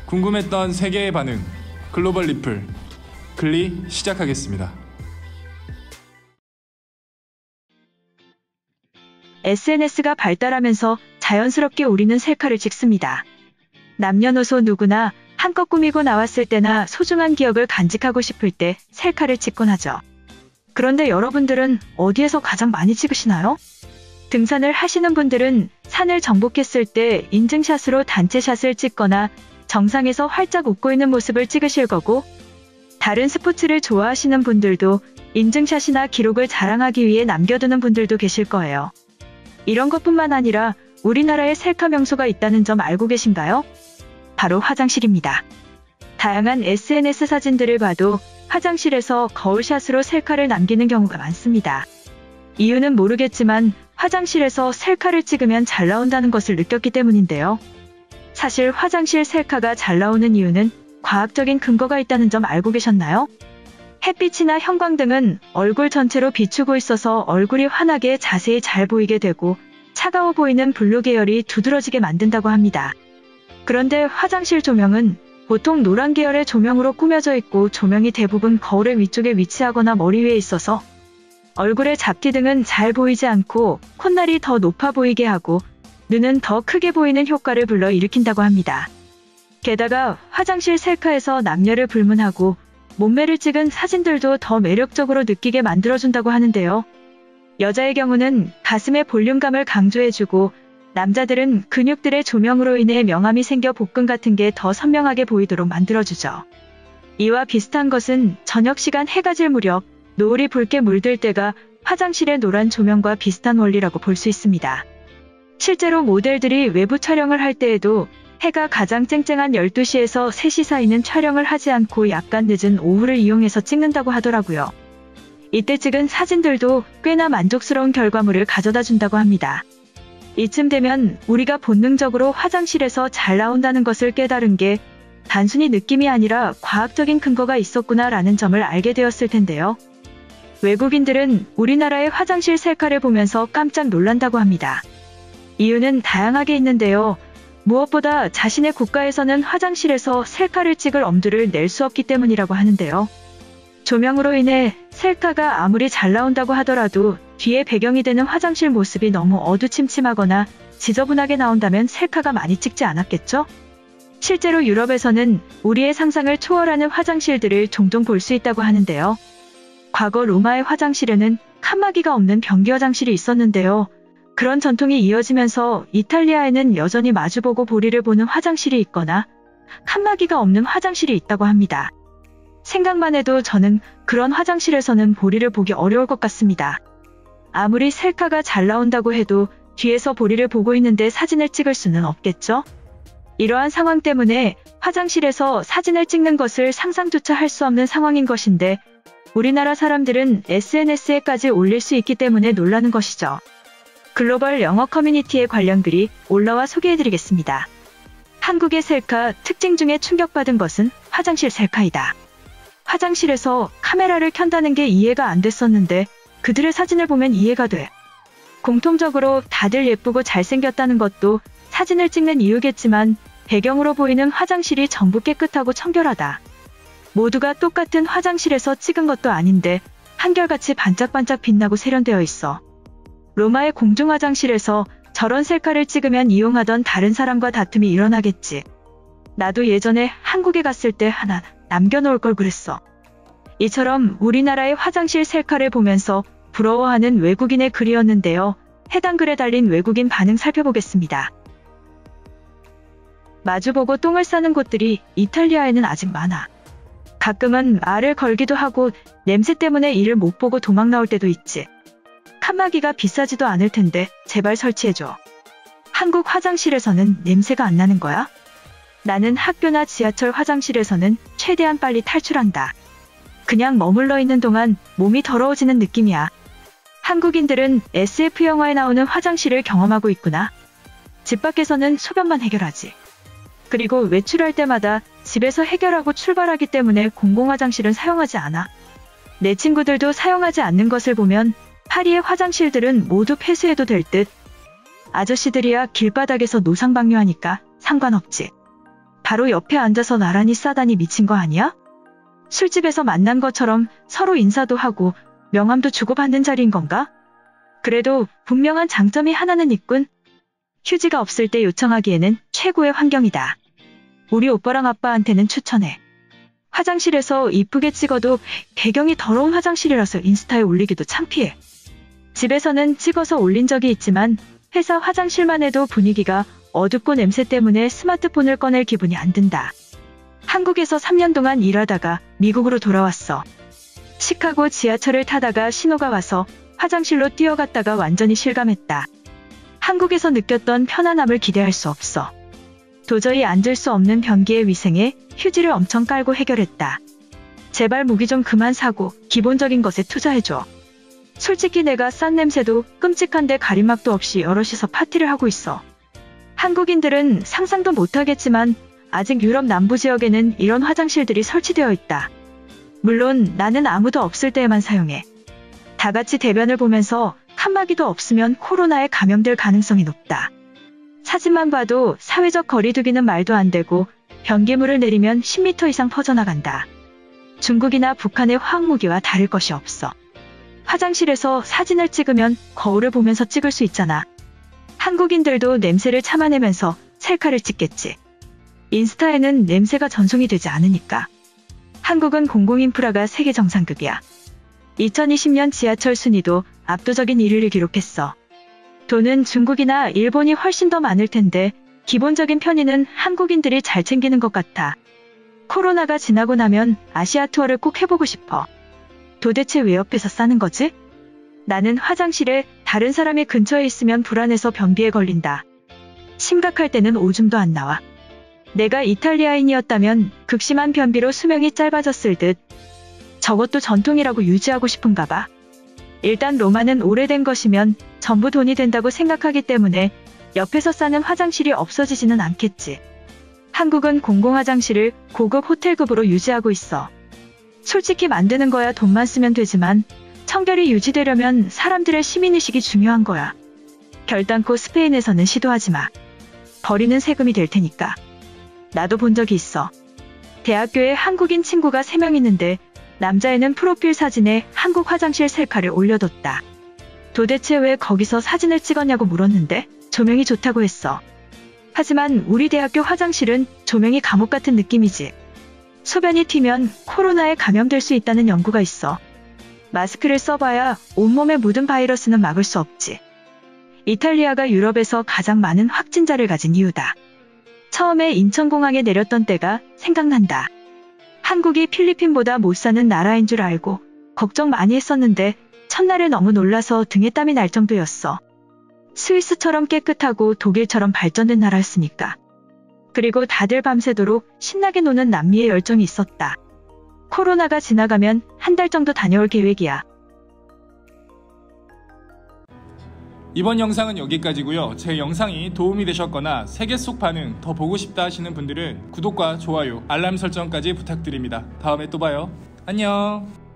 궁금했던 세계의 반응, 글로벌 리플, 글리 시작하겠습니다. SNS가 발달하면서 자연스럽게 우리는 셀카를 찍습니다. 남녀노소 누구나 한껏 꾸미고 나왔을 때나 소중한 기억을 간직하고 싶을 때 셀카를 찍곤 하죠. 그런데 여러분들은 어디에서 가장 많이 찍으시나요? 등산을 하시는 분들은 산을 정복했을 때 인증샷으로 단체샷을 찍거나 정상에서 활짝 웃고 있는 모습을 찍으실 거고, 다른 스포츠를 좋아하시는 분들도 인증샷이나 기록을 자랑하기 위해 남겨두는 분들도 계실 거예요. 이런 것뿐만 아니라 우리나라에 셀카 명소가 있다는 점 알고 계신가요? 바로 화장실입니다. 다양한 SNS 사진들을 봐도 화장실에서 거울샷으로 셀카를 남기는 경우가 많습니다. 이유는 모르겠지만 화장실에서 셀카를 찍으면 잘 나온다는 것을 느꼈기 때문인데요. 사실 화장실 셀카가 잘 나오는 이유는 과학적인 근거가 있다는 점 알고 계셨나요? 햇빛이나 형광등은 얼굴 전체로 비추고 있어서 얼굴이 환하게 자세히 잘 보이게 되고 차가워 보이는 블루 계열이 두드러지게 만든다고 합니다. 그런데 화장실 조명은 보통 노란 계열의 조명으로 꾸며져 있고, 조명이 대부분 거울의 위쪽에 위치하거나 머리 위에 있어서 얼굴의 잡티 등은 잘 보이지 않고 콧날이 더 높아 보이게 하고 눈은 더 크게 보이는 효과를 불러일으킨다고 합니다. 게다가 화장실 셀카에서 남녀를 불문하고 몸매를 찍은 사진들도 더 매력적으로 느끼게 만들어준다고 하는데요. 여자의 경우는 가슴의 볼륨감을 강조해주고, 남자들은 근육들의 조명으로 인해 명암이 생겨 복근 같은 게 더 선명하게 보이도록 만들어주죠. 이와 비슷한 것은 저녁 시간 해가 질 무렵 노을이 붉게 물들 때가 화장실의 노란 조명과 비슷한 원리라고 볼 수 있습니다. 실제로 모델들이 외부 촬영을 할 때에도 해가 가장 쨍쨍한 12시에서 3시 사이는 촬영을 하지 않고 약간 늦은 오후를 이용해서 찍는다고 하더라고요. 이때 찍은 사진들도 꽤나 만족스러운 결과물을 가져다 준다고 합니다. 이쯤 되면 우리가 본능적으로 화장실에서 잘 나온다는 것을 깨달은 게 단순히 느낌이 아니라 과학적인 근거가 있었구나라는 점을 알게 되었을 텐데요. 외국인들은 우리나라의 화장실 셀카를 보면서 깜짝 놀란다고 합니다. 이유는 다양하게 있는데요. 무엇보다 자신의 국가에서는 화장실에서 셀카를 찍을 엄두를 낼 수 없기 때문이라고 하는데요. 조명으로 인해 셀카가 아무리 잘 나온다고 하더라도 뒤에 배경이 되는 화장실 모습이 너무 어두침침하거나 지저분하게 나온다면 셀카가 많이 찍지 않았겠죠? 실제로 유럽에서는 우리의 상상을 초월하는 화장실들을 종종 볼 수 있다고 하는데요. 과거 로마의 화장실에는 칸막이가 없는 변기 화장실이 있었는데요. 그런 전통이 이어지면서 이탈리아에는 여전히 마주보고 보리를 보는 화장실이 있거나 칸막이가 없는 화장실이 있다고 합니다. 생각만 해도 저는 그런 화장실에서는 보리를 보기 어려울 것 같습니다. 아무리 셀카가 잘 나온다고 해도 뒤에서 보리를 보고 있는데 사진을 찍을 수는 없겠죠? 이러한 상황 때문에 화장실에서 사진을 찍는 것을 상상조차 할 수 없는 상황인 것인데, 우리나라 사람들은 SNS에까지 올릴 수 있기 때문에 놀라는 것이죠. 글로벌 영어 커뮤니티에 관련 글이 올라와 소개해드리겠습니다. 한국의 셀카 특징 중에 충격받은 것은 화장실 셀카이다. 화장실에서 카메라를 켠다는 게 이해가 안 됐었는데 그들의 사진을 보면 이해가 돼. 공통적으로 다들 예쁘고 잘생겼다는 것도 사진을 찍는 이유겠지만 배경으로 보이는 화장실이 전부 깨끗하고 청결하다. 모두가 똑같은 화장실에서 찍은 것도 아닌데 한결같이 반짝반짝 빛나고 세련되어 있어. 로마의 공중 화장실에서 저런 셀카를 찍으면 이용하던 다른 사람과 다툼이 일어나겠지. 나도 예전에 한국에 갔을 때 하나 남겨놓을 걸 그랬어. 이처럼 우리나라의 화장실 셀카를 보면서 부러워하는 외국인의 글이었는데요. 해당 글에 달린 외국인 반응 살펴보겠습니다. 마주보고 똥을 싸는 곳들이 이탈리아에는 아직 많아. 가끔은 말을 걸기도 하고 냄새 때문에 이를 못 보고 도망 나올 때도 있지. 칸막이가 비싸지도 않을 텐데 제발 설치해줘. 한국 화장실에서는 냄새가 안 나는 거야? 나는 학교나 지하철 화장실에서는 최대한 빨리 탈출한다. 그냥 머물러 있는 동안 몸이 더러워지는 느낌이야. 한국인들은 SF 영화에 나오는 화장실을 경험하고 있구나. 집 밖에서는 소변만 해결하지. 그리고 외출할 때마다 집에서 해결하고 출발하기 때문에 공공화장실은 사용하지 않아. 내 친구들도 사용하지 않는 것을 보면 파리의 화장실들은 모두 폐쇄해도 될 듯. 아저씨들이야 길바닥에서 노상방뇨하니까 상관없지. 바로 옆에 앉아서 나란히 싸다니 미친 거 아니야? 술집에서 만난 것처럼 서로 인사도 하고 명함도 주고받는 자리인 건가? 그래도 분명한 장점이 하나는 있군. 휴지가 없을 때 요청하기에는 최고의 환경이다. 우리 오빠랑 아빠한테는 추천해. 화장실에서 이쁘게 찍어도 배경이 더러운 화장실이라서 인스타에 올리기도 창피해. 집에서는 찍어서 올린 적이 있지만 회사 화장실만 해도 분위기가 어둡고 냄새 때문에 스마트폰을 꺼낼 기분이 안 든다. 한국에서 3년 동안 일하다가 미국으로 돌아왔어. 시카고 지하철을 타다가 신호가 와서 화장실로 뛰어갔다가 완전히 실감했다. 한국에서 느꼈던 편안함을 기대할 수 없어. 도저히 앉을 수 없는 변기의 위생에 휴지를 엄청 깔고 해결했다. 제발 무기 좀 그만 사고 기본적인 것에 투자해줘. 솔직히 내가 싼 냄새도 끔찍한데 가림막도 없이 여럿이서 파티를 하고 있어. 한국인들은 상상도 못하겠지만 아직 유럽 남부 지역에는 이런 화장실들이 설치되어 있다. 물론 나는 아무도 없을 때에만 사용해. 다 같이 대변을 보면서 칸막이도 없으면 코로나에 감염될 가능성이 높다. 사진만 봐도 사회적 거리두기는 말도 안 되고 변기물을 내리면 10m 이상 퍼져나간다. 중국이나 북한의 화학무기와 다를 것이 없어. 화장실에서 사진을 찍으면 거울을 보면서 찍을 수 있잖아. 한국인들도 냄새를 참아내면서 셀카를 찍겠지. 인스타에는 냄새가 전송이 되지 않으니까. 한국은 공공인프라가 세계 정상급이야. 2020년 지하철 순위도 압도적인 1위를 기록했어. 돈은 중국이나 일본이 훨씬 더 많을 텐데 기본적인 편의는 한국인들이 잘 챙기는 것 같아. 코로나가 지나고 나면 아시아 투어를 꼭 해보고 싶어. 도대체 왜 옆에서 싸는 거지? 나는 화장실에 다른 사람이 근처에 있으면 불안해서 변비에 걸린다. 심각할 때는 오줌도 안 나와. 내가 이탈리아인이었다면 극심한 변비로 수명이 짧아졌을 듯. 저것도 전통이라고 유지하고 싶은가 봐. 일단 로마는 오래된 것이면 전부 돈이 된다고 생각하기 때문에 옆에서 싸는 화장실이 없어지지는 않겠지. 한국은 공공화장실을 고급 호텔급으로 유지하고 있어. 솔직히 만드는 거야 돈만 쓰면 되지만 청결이 유지되려면 사람들의 시민의식이 중요한 거야. 결단코 스페인에서는 시도하지 마. 버리는 세금이 될 테니까. 나도 본 적이 있어. 대학교에 한국인 친구가 3명 있는데 남자애는 프로필 사진에 한국 화장실 셀카를 올려뒀다. 도대체 왜 거기서 사진을 찍었냐고 물었는데 조명이 좋다고 했어. 하지만 우리 대학교 화장실은 조명이 감옥 같은 느낌이지. 소변이 튀면 코로나에 감염될 수 있다는 연구가 있어. 마스크를 써봐야 온몸에 묻은 바이러스는 막을 수 없지. 이탈리아가 유럽에서 가장 많은 확진자를 가진 이유다. 처음에 인천공항에 내렸던 때가 생각난다. 한국이 필리핀보다 못 사는 나라인 줄 알고 걱정 많이 했었는데 첫날에 너무 놀라서 등에 땀이 날 정도였어. 스위스처럼 깨끗하고 독일처럼 발전된 나라였으니까. 그리고 다들 밤새도록 신나게 노는 남미의 열정이 있었다. 코로나가 지나가면 한 달 정도 다녀올 계획이야. 이번 영상은 여기까지고요. 제 영상이 도움이 되셨거나 세계 속 반응 더 보고 싶다 하시는 분들은 구독과 좋아요, 알람 설정까지 부탁드립니다. 다음에 또 봐요. 안녕.